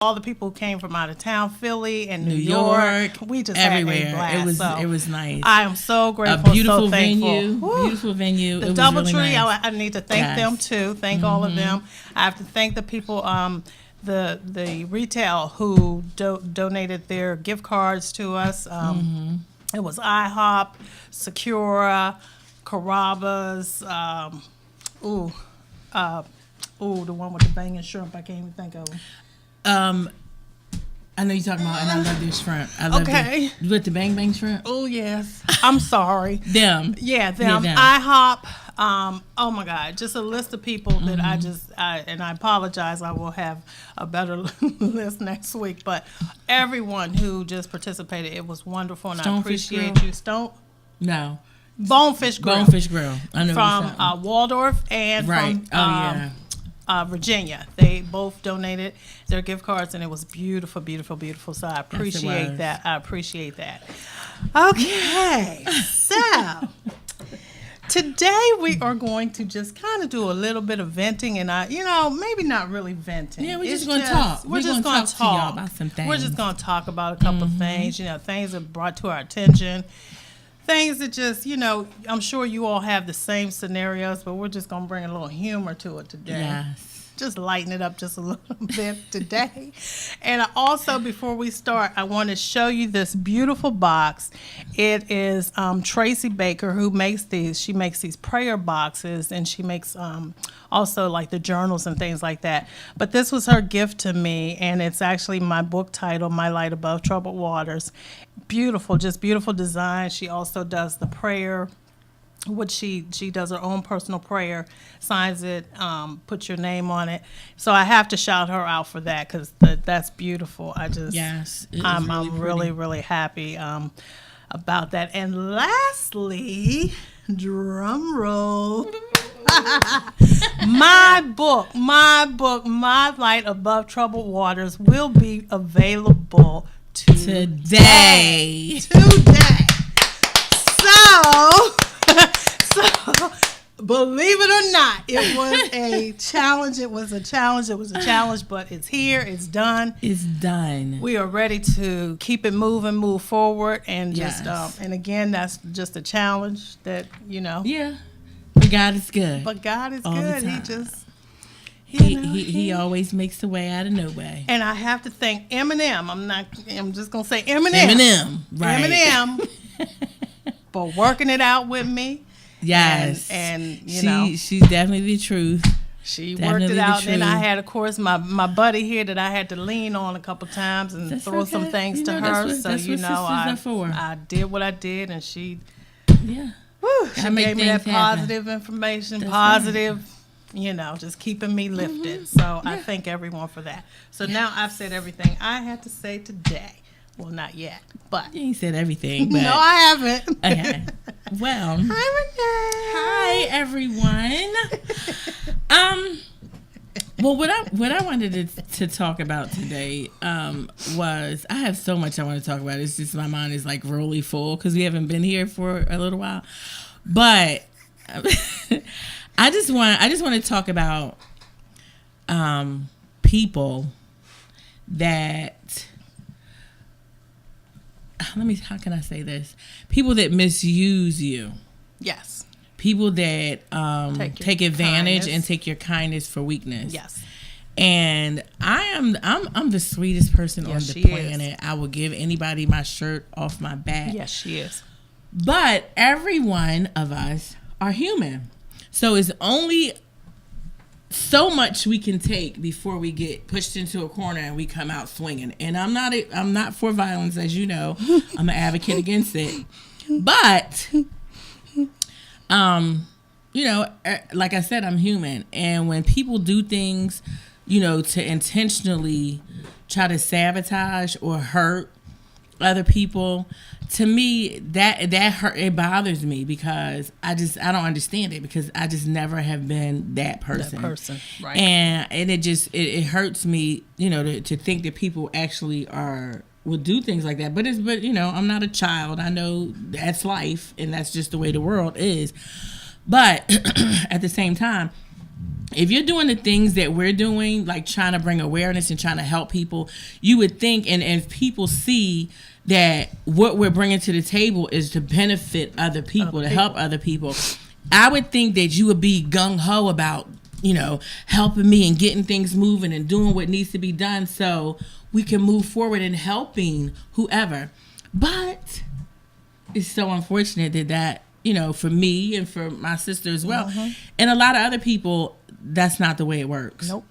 all the people who came from out of town, Philly and New York, York. We just everywhere. had a blast. It was nice. I am so grateful. A beautiful so thankful. venue. Beautiful venue. The it was DoubleTree. really nice. I need to thank them too. Thank all of them. I have to thank the people. The retail who donated their gift cards to us. It was IHOP, Secura, Carrabba's. The one with the banging shrimp. I can't even think of them. I know you're talking about, and I love their shrimp. I love with the bang bang shrimp. Oh yes, I'm sorry. them. Yeah, them. IHOP. Oh my God, just a list of people that and I apologize. I will have a better list next week. But everyone who just participated, it was wonderful, and I appreciate you. No. Bonefish Grill. Bonefish Grill. I know from Waldorf and from Virginia. They both donated their gift cards, and it was beautiful, beautiful, beautiful. So I appreciate that. I appreciate that. Okay, so today we are going to just kind of do a little bit of venting, and maybe not really venting. Yeah, we're just going to talk. We're just going to talk to y'all about some things. We're just going to talk about a couple of things. Things that brought to our attention. Things that just, I'm sure you all have the same scenarios, but we're just going to bring a little humor to it today. Yes. Just lighten it up just a little bit today. And also, before we start, I want to show you this beautiful box. It is Tracy Baker who makes these. She makes these prayer boxes, and she makes also like the journals and things like that. But this was her gift to me, and it's actually my book title, My Light Above Troubled Waters. Beautiful, just beautiful design. She also does the prayer, which she does her own personal prayer, signs it, puts your name on it. So I have to shout her out for that, because that's beautiful. I'm really, really happy about that. And lastly, drum roll. My book, My Light Above Troubled Waters, will be available today. So believe it or not, it was a challenge. But it's here. It's done. We are ready to keep it moving, move forward, and just and again, that's just a challenge that Yeah, but God is good. But God is all good. The time. He just. He always makes the way out of no way. And I have to thank Eminem. I'm just gonna say Eminem. Eminem for working it out with me. Yes. And she's definitely the truth. She worked it out. And I had, of course, my buddy here that I had to lean on a couple times and throw some things to her. I did what I did, and she gave me that positive information, just keeping me lifted. So I thank everyone for that. So now I've said everything I had to say today. Well, not yet, but you ain't said everything. But no, I haven't. Okay. Well, hi everyone. Well, what I wanted to talk about today was, I have so much I want to talk about. It's just my mind is like really full because we haven't been here for a little while, but. I just want to talk about people that how can I say this? People that misuse you. Yes. People that take advantage kindness. and take your kindness for weakness. Yes. And I'm the sweetest person on the planet. I will give anybody my shirt off my back. Yes, she is. But every one of us are human. So it's only so much we can take before we get pushed into a corner and we come out swinging. And I'm not for violence, as you know. I'm an advocate against it. But, like I said, I'm human. And when people do things, to intentionally try to sabotage or hurt other people, to me that hurt. It bothers me because I don't understand it, because I just never have been that person. Right? And it hurts me, to think that people actually will do things like that. But I'm not a child. I know that's life, and that's just the way the world is. But at the same time, if you're doing the things that we're doing, like trying to bring awareness and trying to help people, you would think, and if people see that what we're bringing to the table is to benefit other people, to help other people, I would think that you would be gung-ho about, helping me and getting things moving and doing what needs to be done so we can move forward in helping whoever. But it's so unfortunate that for me and for my sister as well, and a lot of other people, that's not the way it works. Nope.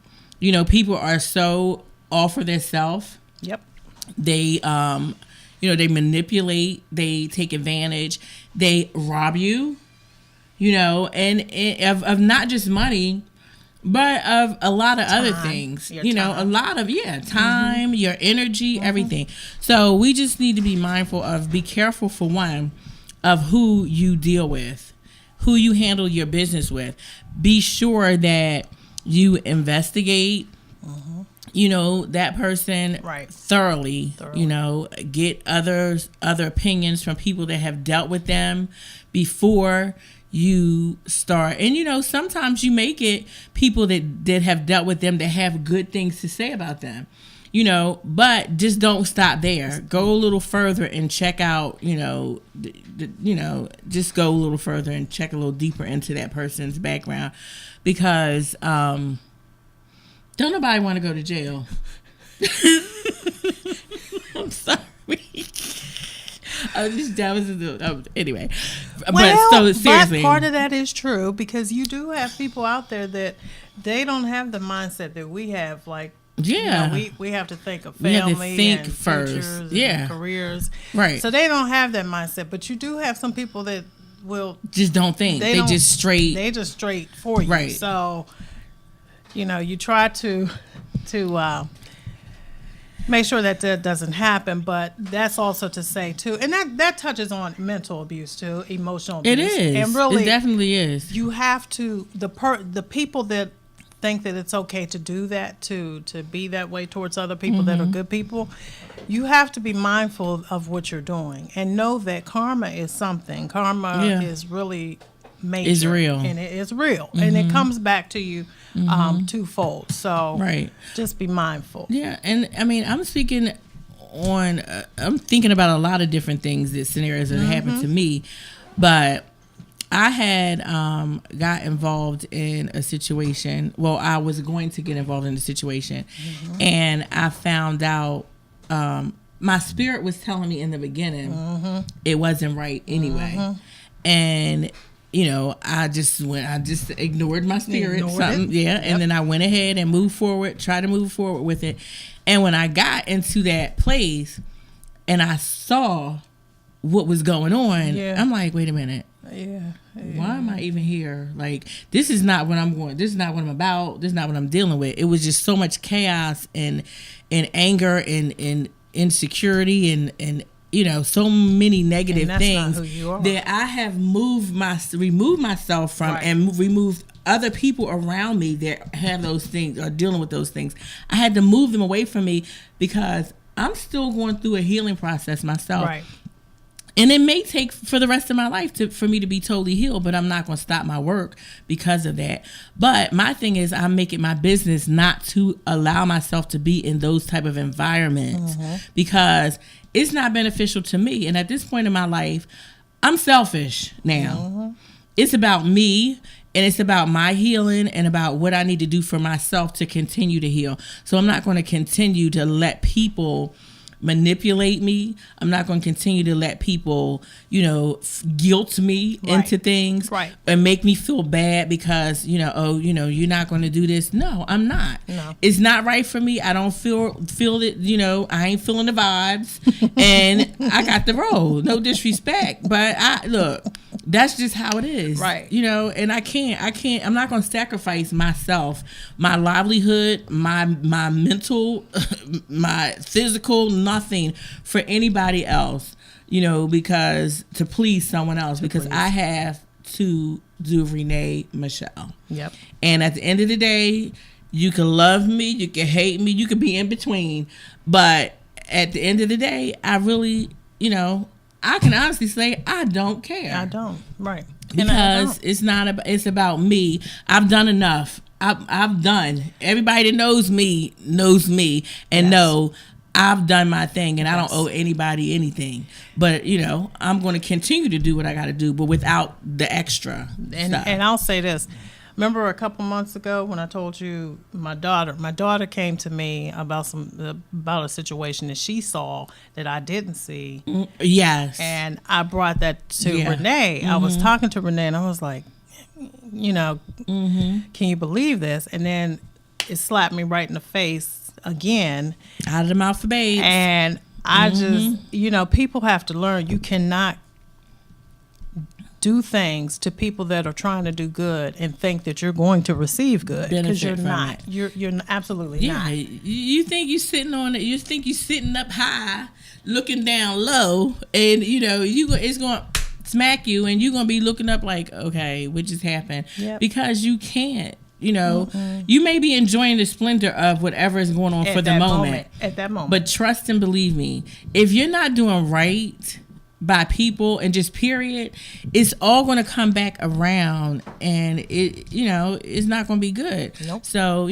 People are so all for their self. Yep. They, they manipulate, they take advantage, they rob you, and of not just money, but of a lot of other things, a lot of, time, your energy, everything. So we just need to be mindful be careful for one, of who you deal with, who you handle your business with. Be sure that you investigate, that person thoroughly, get other opinions from people that have dealt with them before you start. And sometimes you make it people that have dealt with them that have good things to say about them, but just don't stop there. Go a little further and check out, just go a little further and check a little deeper into that person's background, because don't nobody want to go to jail. I'm sorry. Anyway. Well, but so seriously, but part of that is true, because you do have people out there that they don't have the mindset that we have. Like, we have to think of family and first, futures and careers, right? So they don't have that mindset. But you do have some people that will just don't think. They just straight for you, right? So you try to make sure that doesn't happen. But that's also to say too, and that touches on mental abuse too, emotional abuse. It is, and really, it definitely is. You have to the people that think that it's okay to do that, to be that way towards other people that are good people, you have to be mindful of what you're doing and know that karma is something. Karma is really major. It's real. And it is real. And it comes back to you twofold. So just be mindful. Yeah. And I mean, I'm speaking on, I'm thinking about a lot of different things, that scenarios that happened to me, but I had got involved in a situation. Well, I was going to get involved in a situation, and I found out my spirit was telling me in the beginning it wasn't right anyway, and I just ignored my spirit, and then I went ahead and tried to move forward with it, and when I got into that place and I saw what was going on, I'm like, wait a minute. Why am I even here? Like, this is not what I'm going. This is not what I'm about. This is not what I'm dealing with. It was just so much chaos and anger and insecurity and so many negative things that I have removed myself from and removed other people around me that have those things or dealing with those things. I had to move them away from me because I'm still going through a healing process myself. Right. And it may take for the rest of my life for me to be totally healed, but I'm not going to stop my work because of that. But my thing is, I make it my business not to allow myself to be in those type of environments because it's not beneficial to me. And at this point in my life, I'm selfish now. It's about me, and it's about my healing and about what I need to do for myself to continue to heal. So I'm not going to continue to let people manipulate me. I'm not going to continue to let people, guilt me into things and make me feel bad because, you're not going to do this. No, I'm not. No. It's not right for me. I don't feel it, I ain't feeling the vibes and I got the role. No disrespect, but that's just how it is. Right. And I'm not going to sacrifice myself, my livelihood, my mental, my physical, nothing for anybody else, because to please someone else, because I have to do Renee Michelle. Yep. And at the end of the day, you can love me, you can hate me, you can be in between, but at the end of the day, I really, I can honestly say I don't care. I don't. Right. Because it's about me. I've done enough. I've done. Everybody that knows me, and Yes. know I've done my thing, and I Yes. don't owe anybody anything. But I'm going to continue to do what I got to do, but without the extra stuff. And I'll say this. Remember a couple months ago when I told you my daughter came to me about a situation that she saw that I didn't see, Yes. and I brought that to Yeah. Renee. I was talking to Renee, and I was like, can you believe this? And then it slapped me right in the face again. Out of the mouth of babes. And I just, people have to learn you cannot do things to people that are trying to do good and think that you're going to receive good, because you're Benefit from not. it. You're absolutely Yeah, not. you think you're sitting on it. You think you're sitting up high, looking down low, and it's going to smack you, and you're going to be looking up like, okay, what just happened? Yep. Because you can't. You may be enjoying the splendor of whatever is going on for the moment. At that moment. But trust and believe me, if you're not doing right by people and just period, it's all going to come back around, and it's not going to be good. Nope. So,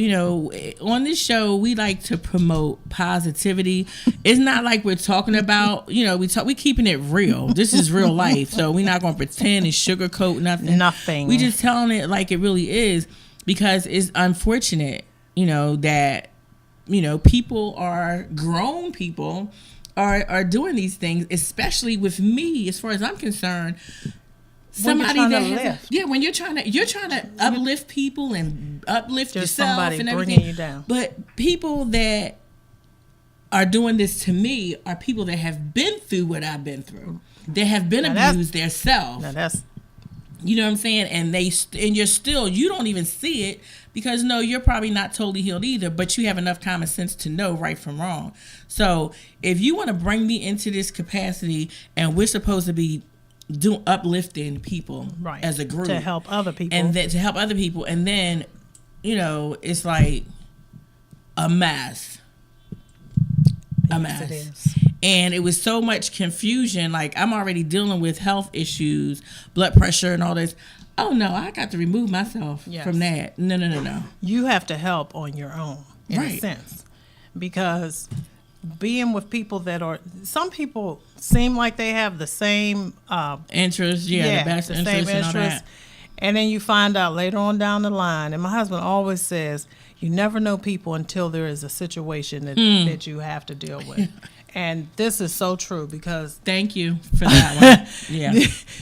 on this show, we like to promote positivity. It's not like we're talking about, we keeping it real. This is real life. So we're not going to pretend and sugarcoat nothing. Nothing. We just telling it like it really is, because it's unfortunate, that, people are grown people are doing these things, especially with me, as far as I'm concerned. Somebody trying that to has, lift. yeah, when you're trying to uplift people and uplift Just yourself somebody and bringing everything. you down. But people that are doing this to me are people that have been through what I've been through. They have been abused themselves. Now that's You know what I'm saying? And you don't even see it, because no, you're probably not totally healed either, but you have enough common sense to know right from wrong. So if you want to bring me into this capacity, and we're supposed to be uplifting people right as a group to help other people, and then to help other people, and then it's like a mess. Yes, it is. And it was so much confusion. Like, I'm already dealing with health issues, blood pressure and all this. Oh no, I got to remove myself from that. No. You have to help on your own, in a Right. sense, because being with people that are, some people seem like they have the same Interest, the best the interest same and all that. and then you find out later on down the line, and my husband always says, you never know people until there is a situation that you have to deal with. And this is so true, because Thank you for that one. Yeah.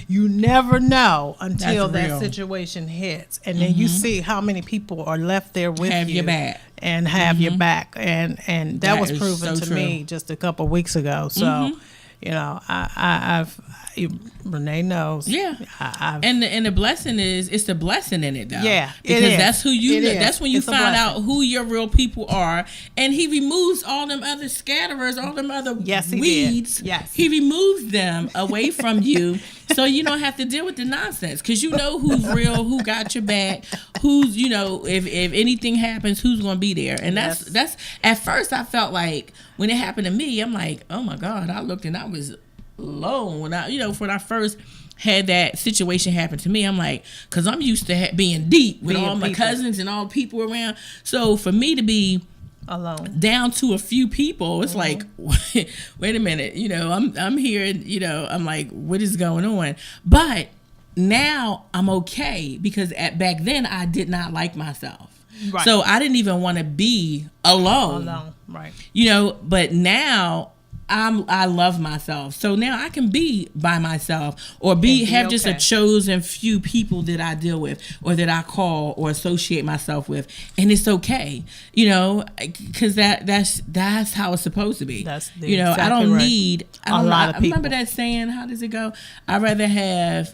you never know until That's that real. situation hits, and then you see how many people are left there with Have you your back. and have your back, and that That was is proven so to me true. just a couple of weeks ago. So Renee knows. Yeah. I've And the blessing is, it's the blessing in it though. Yeah, it because is. that's who you. It is. That's when you It's a find blessing. out who your real people are, and he removes all them other scatterers, all them other Yes, he did. weeds. Yes. he removes them away from you, so you don't have to deal with the nonsense, because you know who's real, who got your back, who's if anything happens, who's gonna be there. And that's at first I felt like when it happened to me, I'm like, oh my God, I looked and I was alone when when I first had that situation happen to me. I'm like, because I'm used to being deep with Being all my people. cousins and all people around. So for me to be alone. down to a few people, it's like, wait a minute, I'm here, and I'm like, what is going on? But now I'm okay, because back then I did not like myself. Right. So I didn't even want to be alone. Alone, right. But now I love myself. So now I can be by myself, or have just a okay. chosen few people that I deal with, or that I call or associate myself with, and it's okay. Because that's how it's supposed to be. That's I exactly don't right. need A lot of people. Remember that saying? How does it go? I'd rather have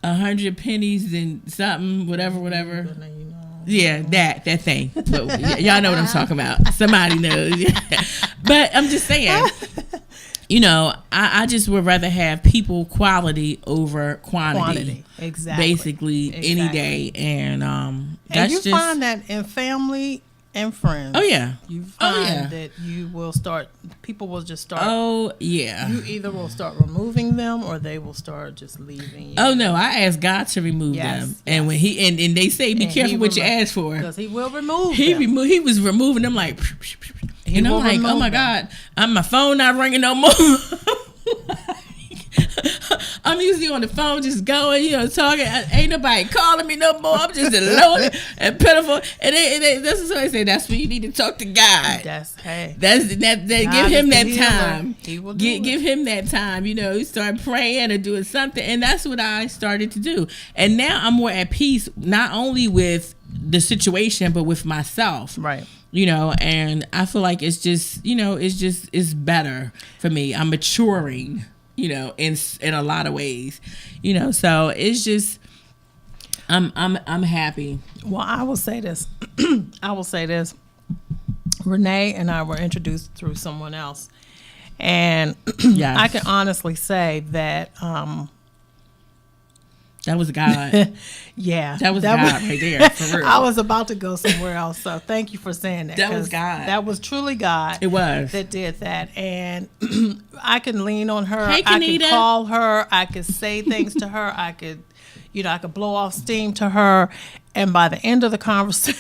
100 pennies than something, whatever. Yeah, that thing. But y'all know what I'm talking about. Somebody knows. But I'm just saying, I just would rather have people quality over quantity. Exactly. Basically, any day. And And that's you just find that in family, and friends. Oh yeah. You find Oh yeah. that you will start. People will just start. Oh yeah. You either will start removing them, or they will start just leaving you. Oh no, I asked God to remove Yes, them, and when he and they say be And careful he what you remo- ask for. because he will remove He them. He was removing them like, and I'm will like, oh remove my them. God, my phone not ringing no more. I'm usually on the phone just going, talking. Ain't nobody calling me no more. I'm just alone and pitiful. And this is what I say. That's when you need to talk to God. That's hey. That God give him is the that healer. time. He will do it. Give him that time. You start praying or doing something, and that's what I started to do. And now I'm more at peace, not only with the situation, but with myself. Right. And I feel like it's just, it's better for me. I'm maturing, in a lot of ways, so it's just, I'm happy. Well, I will say this. Renee and I were introduced through someone else, and Yes. I can honestly say that, That was God. yeah, That was God right there, for real. I was about to go somewhere else, so thank you for saying that. That was 'cause God. That was truly God. It was. that did that, and I can lean on her. Hey, I can Kenita. call her. I could say things to her. I could blow off steam to her, and by the end of the conversation,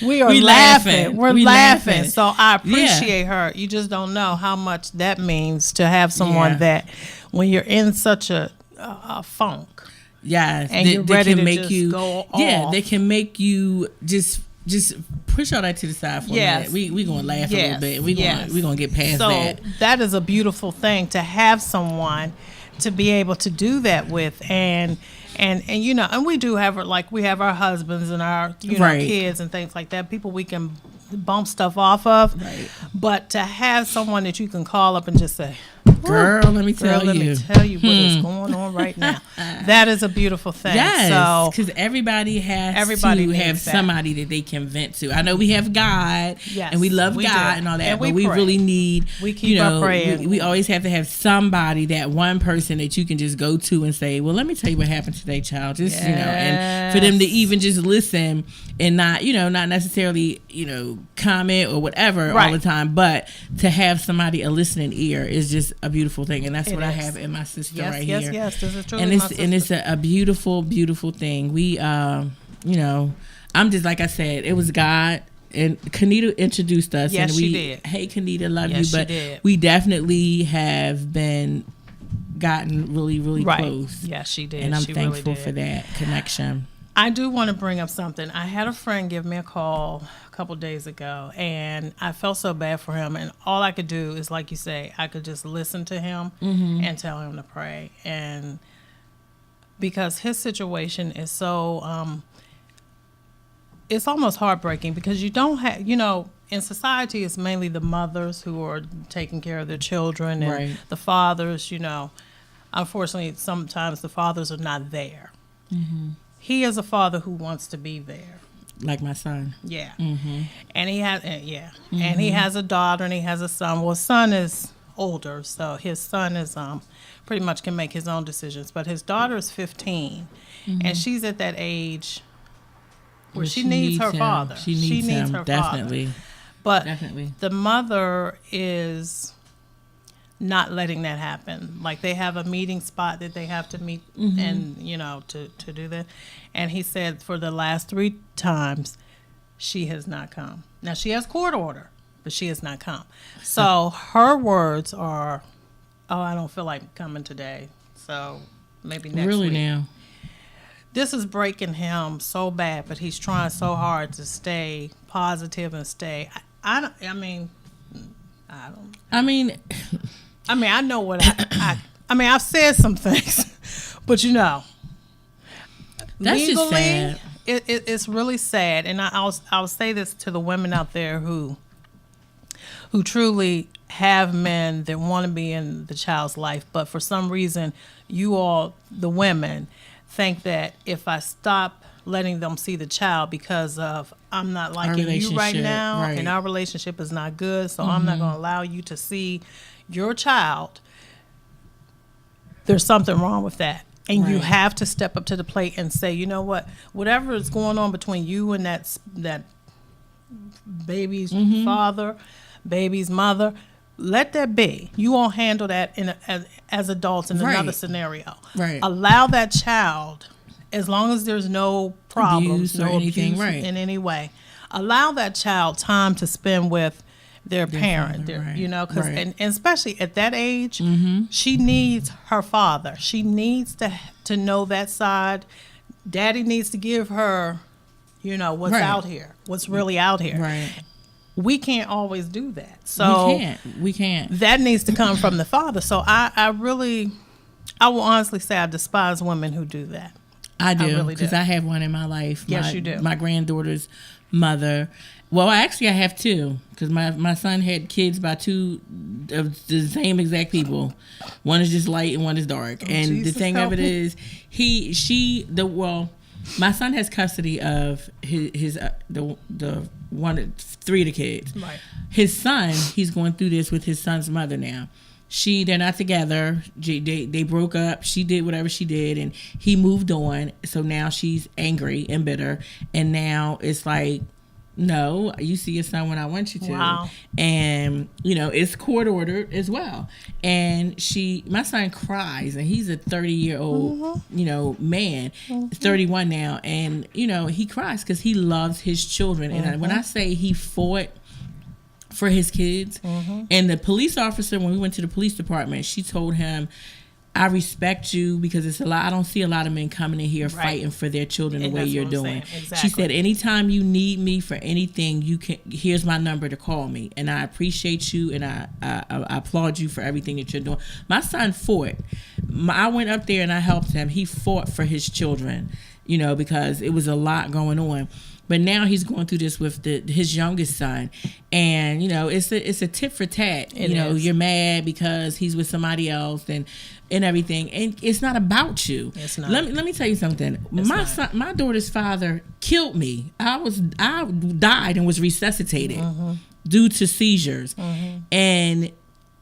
we laughing. laughing. We're We laughing. laughing. So I appreciate her. You just don't know how much that means to have someone Yeah. that when you're in such a funk. Yes, And you're ready can to make just you go Yeah, off. they can make you just push all that to the side for Yes. a minute. We gonna laugh a little bit. We gonna get past so that. that is a beautiful thing to have someone to be able to do that with, and we do have we have our husbands and our Right. kids and things like that, people we can bounce stuff off of, Right. but to have someone that you can call up and just say, Girl, let me Girl, tell let you. me tell you what is going on right now. That is a beautiful thing. Yes, So because everybody Everybody to needs have that. somebody that they can vent to. I know we have God, Yes, and we love we God do. and all that, And but we we pray. really need, We keep our praying. we always have to have somebody, that one person that you can just go to and say, well, let me tell you what happened today, child. Just, and for them to even just listen and not necessarily, comment or whatever all Right. the time, but to have somebody, a listening ear, is just a beautiful thing. And that's It what I is. have in my sister yes, right yes, here. yes. This is truly And my it's sister. a beautiful, beautiful thing. We, I'm just, like I said, it was God, and Kenita introduced us. Yes, and we, she did. Hey, Kenita, love Yes, you, she but did. we definitely have gotten really, really Right. close. Yes, she did. And I'm She really thankful did. for that connection. I do want to bring up something. I had a friend give me a call a couple days ago, and I felt so bad for him. And all I could do is, like you say, I could just listen to him and tell him to pray. And because his situation is so, it's almost heartbreaking, because you don't have, in society, it's mainly the mothers who are taking care of their children, and Right. the fathers, unfortunately, sometimes the fathers are not there. He is a father who wants to be there. Like my son. Yeah. And he has, and he has a daughter and he has a son. Well, his son is older, so his son is pretty much can make his own decisions. But his daughter is 15, and she's at that age where Well, she needs her him. father. She needs him, her definitely. father. But Definitely. the mother is not letting that happen. Like, they have a meeting spot that they have to meet and, to do that. And he said for the last 3 times, she has not come. Now, she has court order, but she has not come. So her words are, oh, I don't feel like coming today. So maybe next Really week. now. This is breaking him so bad, but he's trying so hard to stay positive and stay. I know what I've said some things, but That's legally, just sad. It's really sad. And I'll say this to the women out there who truly have men that want to be in the child's life, but for some reason, you all, the women, think that if I stop letting them see the child because of I'm not liking you right relationship, now, right. and our relationship is not good, so I'm not going to allow you to see your child, there's something wrong with that. And you Right. have to step up to the plate and say, you know what, whatever is going on between you and that baby's father, baby's mother, let that be. You won't handle that as adults in Right. another scenario. Right. Allow that child, as long as there's no problems, Abuse or no anything, abuse right. in any way, allow that child time to spend with their parent, father, right. you know, because Right. and especially at that age, she needs her father. She needs to know that side. Daddy needs to give her, you know, what's Right. out here, what's really out here. Right. We can't always do that. So We can't. that needs to come from the father. So I will honestly say I despise women who do that. I do, really because do. I have one in my life. Yes, you do. My granddaughter's mother. Well, actually, I have two, because my son had kids by two of the same exact people. One is just light and one is dark. And Jesus, the thing help of it me. is, my son has custody of his the one, three of the kids. Right. His son, he's going through this with his son's mother now. They're not together. They broke up. She did whatever she did, and he moved on. So now she's angry and bitter. And now it's like, no, you see your son when I want you to. Wow. And, you know, it's court ordered as well. And my son cries, and he's a 30-year-old, you know, man, 31 now. And, you know, he cries because he loves his children. And when I say he fought for his kids, and the police officer, when we went to the police department, she told him, I respect you because it's a lot. I don't see a lot of men coming in here fighting for their children the And way that's you're what I'm doing. saying. Exactly. She said, anytime you need me for anything, you can. Here's my number to call me, and I appreciate you, and I applaud you for everything that you're doing. My son fought. I went up there and I helped him. He fought for his children, you know, because it was a lot going on. But now he's going through this with his youngest son, and you know it's a tit for tat. You're mad because he's with somebody else and everything, and it's not about you. It's not. Let me tell you something. My daughter's father killed me. I died and was resuscitated due to seizures, and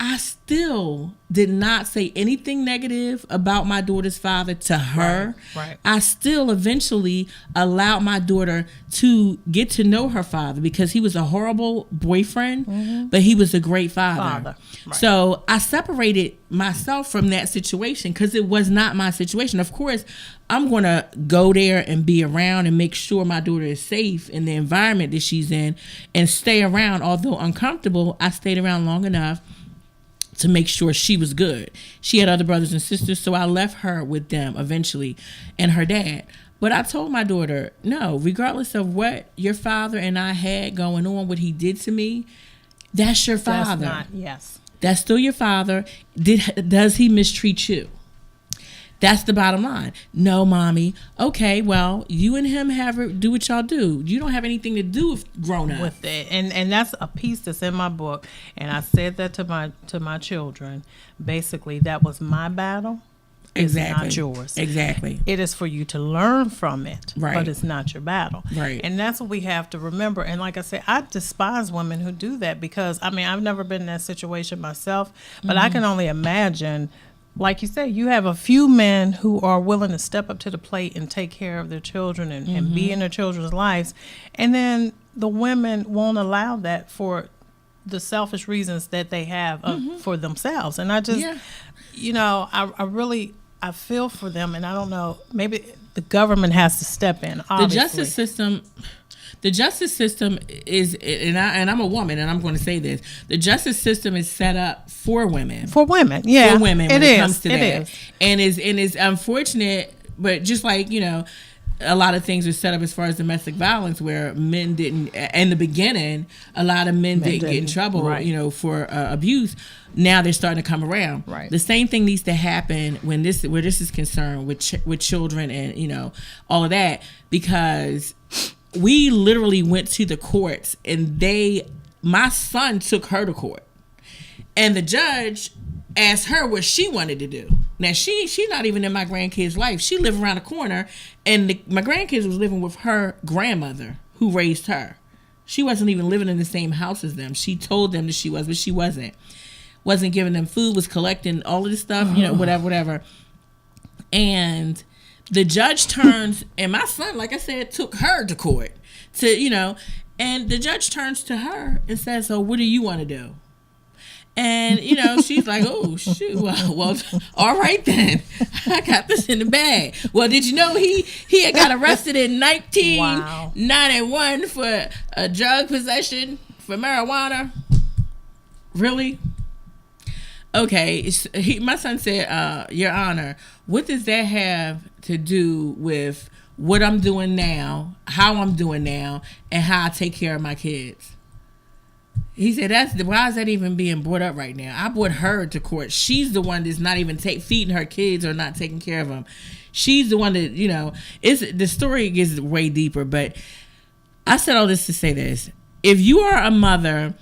I still did not say anything negative about my daughter's father to her. Right. I still eventually allowed my daughter to get to know her father because he was a horrible boyfriend, but he was a great father. Right. So I separated myself from that situation because it was not my situation. Of course, I'm going to go there and be around and make sure my daughter is safe in the environment that she's in and stay around. Although uncomfortable, I stayed around long enough to make sure she was good. She had other brothers and sisters, so I left her with them eventually and her dad. But I told my daughter, no, regardless of what your father and I had going on, what he did to me, that's your father. That's still your father. Does he mistreat you? That's the bottom line. No, mommy. Okay, well, you and him do what y'all do. You don't have anything to do with grown up. With it, and that's a piece that's in my book, and I said that to my children. Basically, that was my battle. Exactly. It's not yours. Exactly. It is for you to learn from it, Right. but it's not your battle. Right. And that's what we have to remember. And like I said, I despise women who do that because, I mean, I've never been in that situation myself, but I can only imagine. Like you say, you have a few men who are willing to step up to the plate and take care of their children and be in their children's lives. And then the women won't allow that for the selfish reasons that they have for themselves. And I just, you know, I feel for them. And I don't know, maybe the government has to step in, obviously. The justice system is, and I'm a woman, and I'm going to say this: the justice system is set up for women. For women, yeah, for women when it comes to that, is. and is unfortunate. But just like, you know, a lot of things are set up as far as domestic violence, where men didn't. In the beginning, a lot of men didn't get in trouble, right. you know, for abuse. Now they're starting to come around. Right. The same thing needs to happen where this is concerned with children and, you know, all of that, because we literally went to the courts and my son took her to court, and the judge asked her what she wanted to do. Now she's not even in my grandkids' life. She lived around the corner, and my grandkids was living with her grandmother who raised her. She wasn't even living in the same house as them. She told them that she was, but she wasn't. Wasn't giving them food, was collecting all of this stuff, you know, whatever. And the judge turns, and my son, like I said, took her to court and the judge turns to her and says, so what do you want to do? And, she's like, oh, shoot. Well, all right then. I got this in the bag. Well, did you know he had got arrested in 1991 for a drug possession for marijuana? Really? Okay. My son said, Your Honor, what does that have to do with what I'm doing now, how I'm doing now, and how I take care of my kids? He said, why is that even being brought up right now? I brought her to court. She's the one that's not even feeding her kids or not taking care of them. She's the one that, the story gets way deeper. But I said all this to say this. If you are a mother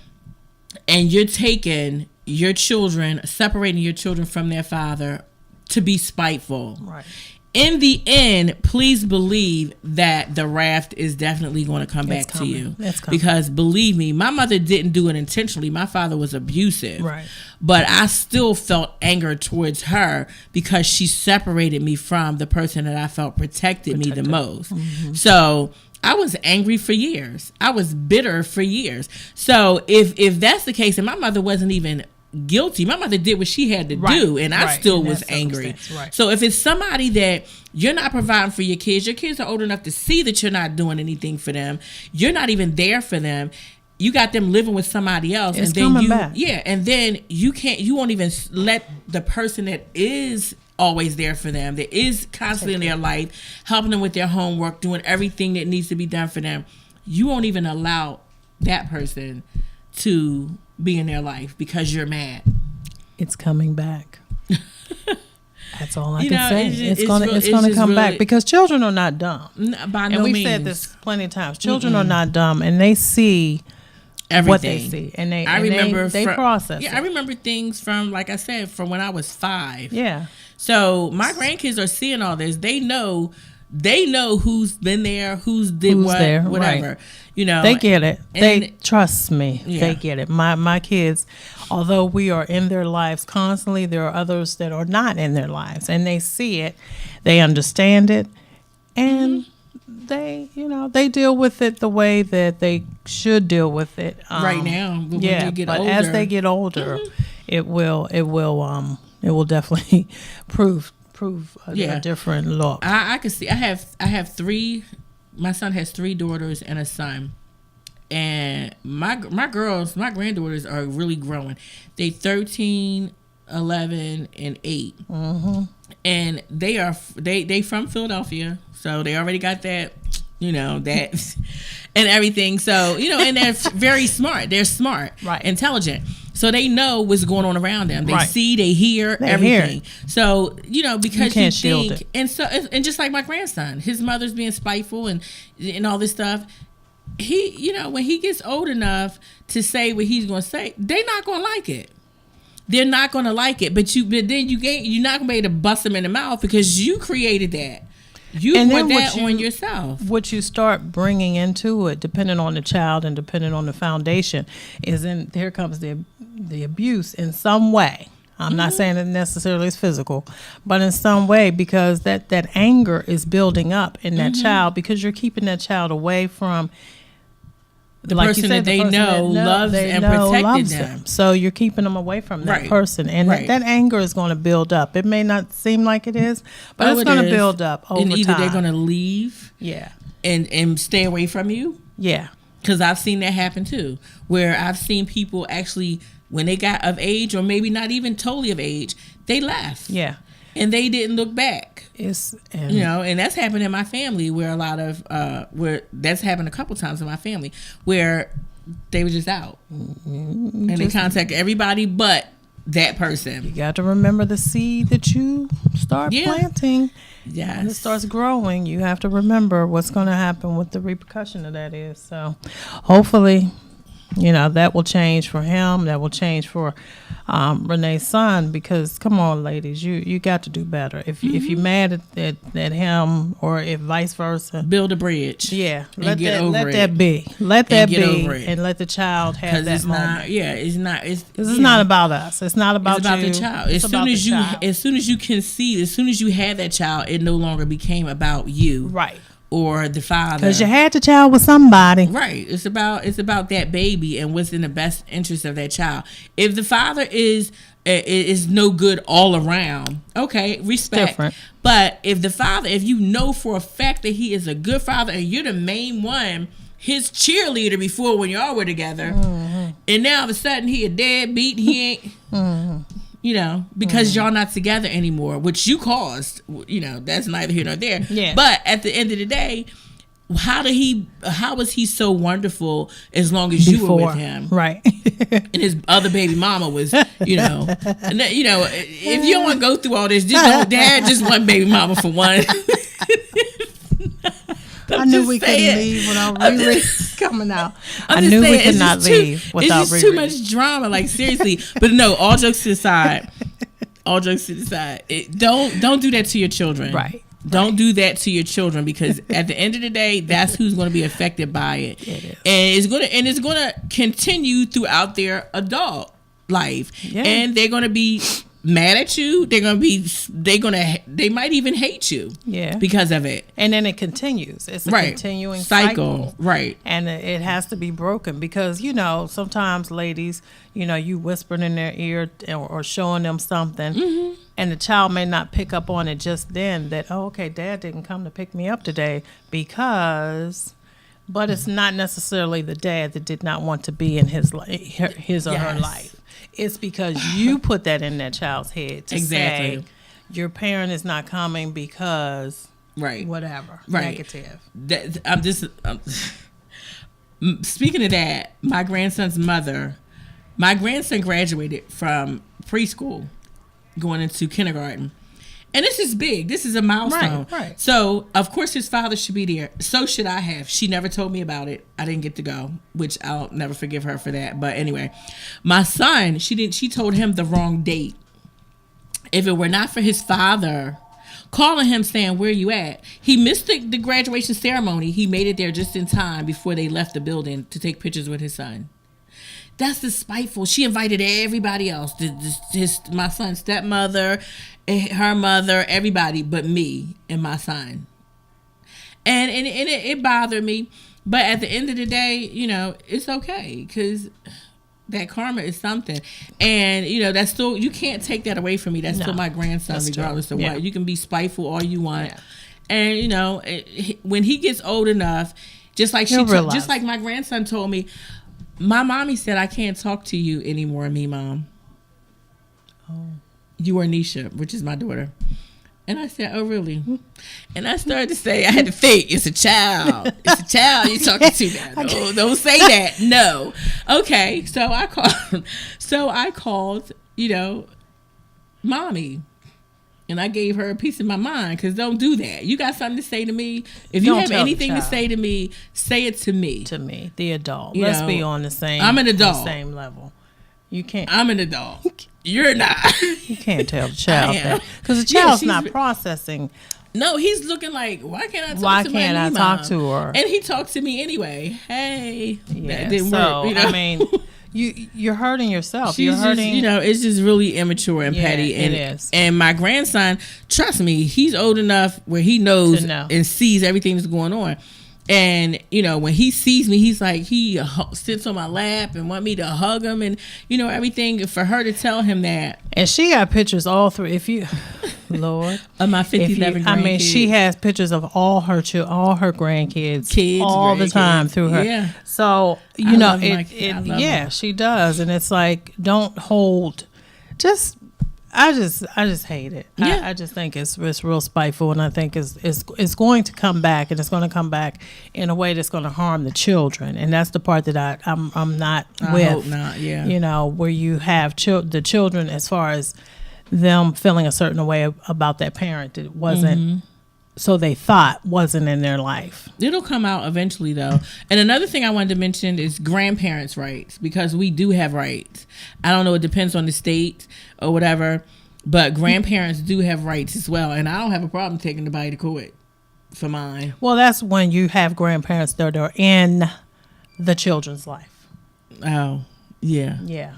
and you're taking your children, separating your children from their father to be spiteful, right, in the end, please believe that the wrath is definitely going to come back to you. Because believe me, my mother didn't do it intentionally. My father was abusive. Right. But I still felt anger towards her because she separated me from the person that I felt protected me the most. Mm-hmm. So I was angry for years. I was bitter for years. So if that's the case, and my mother wasn't even guilty, my mother did what she had to do, and I still was angry. Right. So if it's somebody that you're not providing for your kids are old enough to see that you're not doing anything for them, you're not even there for them, you got them living with somebody else, it's and then back. And then you won't even let the person that is always there for them, that is constantly in their life, helping them with their homework, doing everything that needs to be done for them, you won't even allow that person to be in their life because you're mad. It's coming back. That's all I can say. It's gonna come back because children are not dumb. By no and we've means. said this plenty of times. Children are not dumb, and they see everything. What they see, and they process. Yeah, I remember things from, like I said, from when I was 5. Yeah. So my grandkids are seeing all this. They know who's been there, who's what, there, whatever. Right. They get it. They trust me. Yeah. They get it. My kids, although we are in their lives constantly, there are others that are not in their lives, and they see it, they understand it, and they deal with it the way that they should deal with it. Right now, but when they get older, as they get older, it will definitely prove a different look. I can see. I have 3. My son has 3 daughters and a son, and my granddaughters are really growing. They 13, 11, and 8, and they from Philadelphia, so they already got that, that and everything. So and they're very smart. They're smart, right, intelligent. So they know what's going on around them. They see, they hear everything. So, because you think, it. And just like my grandson, his mother's being spiteful and all this stuff. He, when he gets old enough to say what he's going to say, they're not going to like it. They're not going to like it. But then you're not going to be able to bust them in the mouth because you created that. You put that on yourself. What you start bringing into it, depending on the child and depending on the foundation, here comes the abuse in some way. I'm not saying it necessarily is physical, but in some way, because that anger is building up in that child because you're keeping that child away from the person that they know loves and protected them. So you're keeping them away from that person. And that anger is going to build up. It may not seem like it is, but it's going to build up over time. And either they're going to leave and stay away from you. Yeah. Because I've seen that happen too, where I've seen people actually, when they got of age or maybe not even totally of age, they left. Yeah. And they didn't look back. And that's happened in my family where that's happened a couple times in my family where they were just out and they contacted everybody but that person. You got to remember the seed that you start planting. Yes. When it starts growing, you have to remember what's going to happen, what the repercussion of that is. So hopefully You know, that will change for him. That will change for Renee's son, because come on, ladies, you got to do better. If you're mad at him, or if vice versa, build a bridge. Yeah, and let get that over let it. that be. Let that get be, over it. and let the child have that It's moment. not. Yeah, it's not. It's Not about us. It's not about It's about you. the child. It's about the child. As soon as you conceive, as soon as you had that child, it no longer became about you, Right. or the father. Because you had the child with somebody. Right. It's about that baby and what's in the best interest of that child. If the father is no good all around, okay, respect. Different. But if you know for a fact that he is a good father and you're the main one, his cheerleader before when y'all were together, and now all of a sudden he a deadbeat, he ain't, you know, because y'all not together anymore, which you caused, you know, that's neither here nor there. Yeah. But at the end of the day, how was he so wonderful as long as you were with him? Right. And his other baby mama was, you know, and that, you know, if you don't want to go through all this, just don't dad just one baby mama for one. I knew we couldn't leave without Riri coming out. I knew we could not leave without Riri. It's just Riri. too much drama, like seriously. But no, all jokes aside, don't do that to your children. Right. Don't do that to your children, because at the end of the day, that's who's going to be affected by it. It is. And it's going to continue throughout their adult life. Yeah. And they're going to be mad at you. They might even hate you. Yeah. Because of it. And then it continues. It's a Right. continuing cycle. Right. And it has to be broken, because, you know, sometimes ladies, you know, you whispering in their ear or showing them something, and the child may not pick up on it just then, that, oh, okay, dad didn't come to pick me up today because, but it's not necessarily the dad that did not want to be in his or her Yes. life. It's because you put that in that child's head to say your parent is not coming because Right. whatever, Right. negative. Speaking of that, my grandson graduated from preschool going into kindergarten. And this is big. This is a milestone. Right. So, of course, his father should be there. So should I have. She never told me about it. I didn't get to go, which I'll never forgive her for that. But anyway, my son, she told him the wrong date. If it were not for his father calling him saying, where you at? He missed the graduation ceremony. He made it there just in time before they left the building to take pictures with his son. That's the spiteful. She invited everybody else, my son's stepmother, her mother, everybody but me and my son. And it bothered me. But at the end of the day, you know, it's okay, because that karma is something. And, you know, that's still, you can't take that away from me. That's still my grandson, regardless of what. You can be spiteful all you want. Yeah. And, you know, when he gets old enough, just like my grandson told me, my mommy said, I can't talk to you anymore, me mom. Oh. You are Nisha, which is my daughter. And I said, oh, really? And I started to say, I had to think, it's a child. It's a child you're talking to now. No, don't say that. No. Okay, so I called, you know, mommy. And I gave her a piece of my mind, because don't do that. You got something to say to me? If you have anything to say to me, say it to me. To me, the adult. Let's be on the same. I'm an adult. The same level. You can't. I'm an adult. You're not. You can't tell the child that, because the child's not processing. No, he's looking like, why can't I talk why to can't I talk to her? And he talked to me anyway. Hey, yeah, that didn't work. You know? I mean, you're hurting yourself. She's you're hurting. Just, you know, it's just really immature and petty. And, it is. And my grandson, trust me, he's old enough where he knows and sees everything that's going on. And, you know, when he sees me, he's like, he sits on my lap and want me to hug him and, you know, everything. For her to tell him that. And she got pictures all through. If you, Lord. Of my 57 grandkids. I mean, she has pictures of all her grandkids. All the time through her. Yeah. So, you know, she does. And it's like, don't hold, I just hate it. Yeah. I just think it's real spiteful, and I think it's going to come back, and it's going to come back in a way that's going to harm the children, and that's the part that I'm not with. I hope not. Yeah. You know, where you have the children, as far as them feeling a certain way about that parent that wasn't so they thought, wasn't in their life. It'll come out eventually, though. And another thing I wanted to mention is grandparents' rights, because we do have rights. I don't know, it depends on the state or whatever, but grandparents do have rights as well. And I don't have a problem taking anybody to court for mine. Well, that's when you have grandparents that are in the children's life. Oh, yeah. Yeah.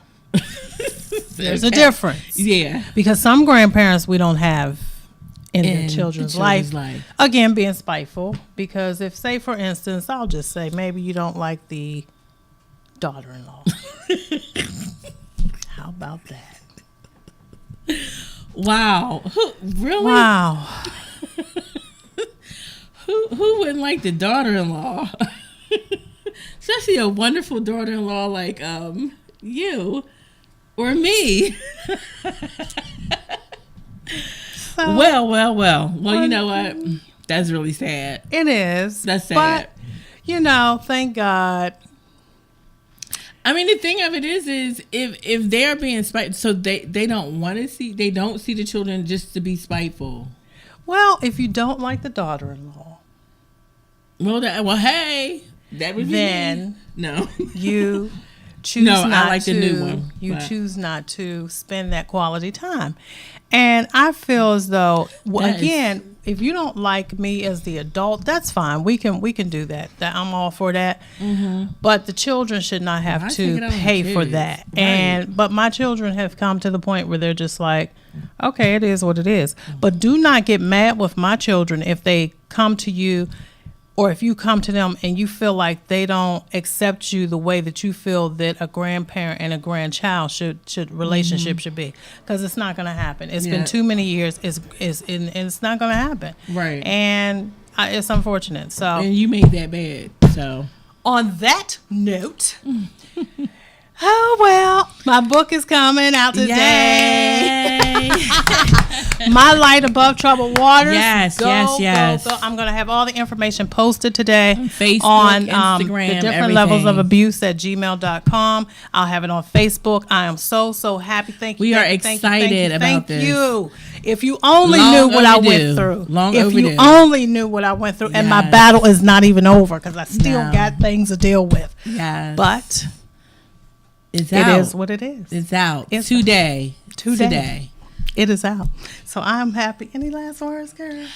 There's a difference. Yeah. Because some grandparents we don't have in their children's life. Again, being spiteful. Because if, say, for instance, I'll just say maybe you don't like the daughter-in-law. How about that? Wow. Really? Wow. Who wouldn't like the daughter-in-law? Especially a wonderful daughter-in-law like you or me. So, Well, you know what? That's really sad. it is. That's sad. But, you know, thank God. I mean, the thing of it is if they're being spiteful, so they don't want to see, they don't see the children just to be spiteful. Well, if you don't like the daughter-in-law, Well, hey, that would be then me. No. you choose No, I not like to. the new one, You but- choose not to spend that quality time, and I feel as though, That is- again, if you don't like me as the adult, that's fine. We can do that. I'm all for that. Mm-hmm. But the children should not have I to take it on the pay for kids. that. Right. But my children have come to the point where they're just like, okay, it is what it is. But do not get mad with my children if they come to you, or if you come to them and you feel like they don't accept you the way that you feel that a grandparent and a grandchild should relationship should be, because it's not going to happen. It's Yeah. been too many years. And it's not going to happen. Right. And it's unfortunate. So And you made that bad, so. on that note, oh well, my book is coming out today. Yay. My Light Above Troubled Waters. Yes, yes. Go. I'm going to have all the information posted today Facebook, on Instagram, the different everything. levels of abuse at gmail.com. I'll have it on Facebook. I am so happy. Thank you. We are thank you, excited about this. Thank you. If you only Long knew what I overdue. went through. Long if overdue. you only knew what I went through. And my Yes. battle is not even over, because I still No. got things to deal with. Yes. But It's it out. is what it is. It's out. It's Today. Today. It is out. So I'm happy. Any last words, girl?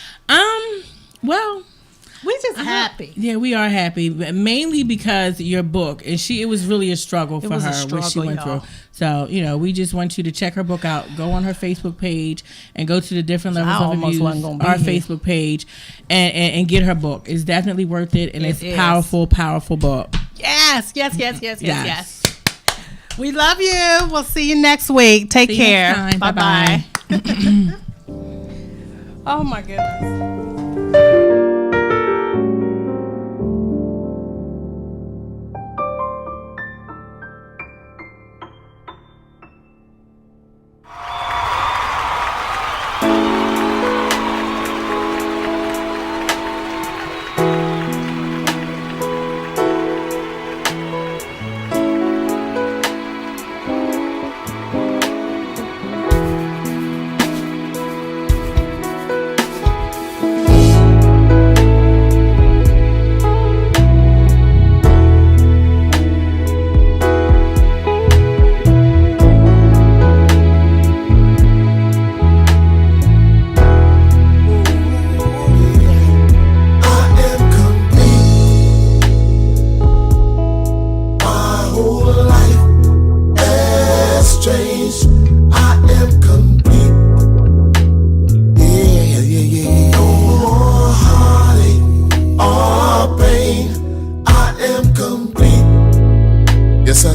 Well, We just happy. yeah, we are happy, but mainly because your book, and it was really a struggle for was a her, what she struggle, went y'all. through. So, we just want you to check her book out. Go on her Facebook page and go to the different levels I of almost abuse, wasn't gonna be our here. Facebook page, and get her book. It's definitely worth it, and It it's is. powerful book. Yes. Yes. We love you. We'll see you next week. Take See you care. next time. Bye-bye. Bye-bye. Oh, my goodness.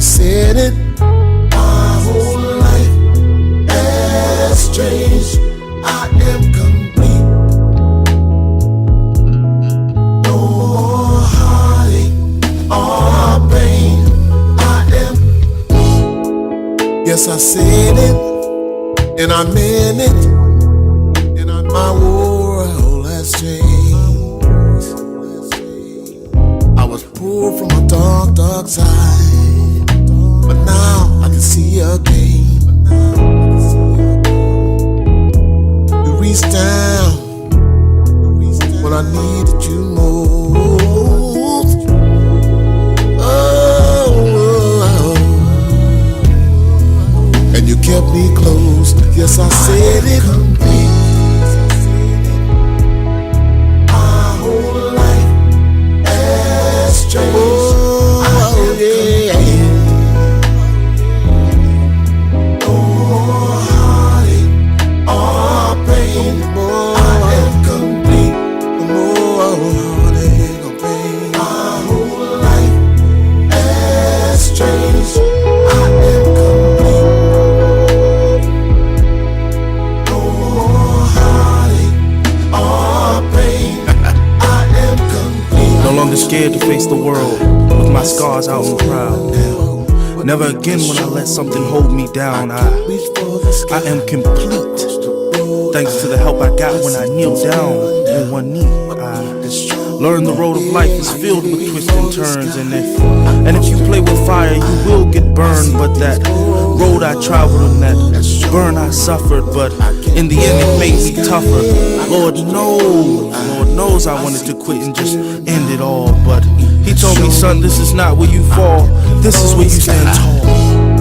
said it. My whole life has changed. I am complete. No more heartache or pain. I am. Yes, I said it, and I meant it. And my world has changed. I was poor from a dark, dark side, but now I can see again. You reach down I needed you most. Oh, and you kept me close. Yes, I said it. Our whole life has changed. Oh, yeah. No more heartache or pain. I am complete. No more heartache or pain. Our whole life has changed. I am complete. No more heartache or pain. I am complete. No longer scared to face the world with my scars out and proud. Never again will I let something hold me down. I am complete. Thanks to the help I got when I kneel down on one knee. I learned the road of life is filled with twists and turns, and if you play with fire, you will get burned. But that road I traveled and that burn I suffered, but in the end it made me tougher. Lord knows I wanted to quit and just end it all, but He told me, son, this is not where you fall, this is where you stand tall.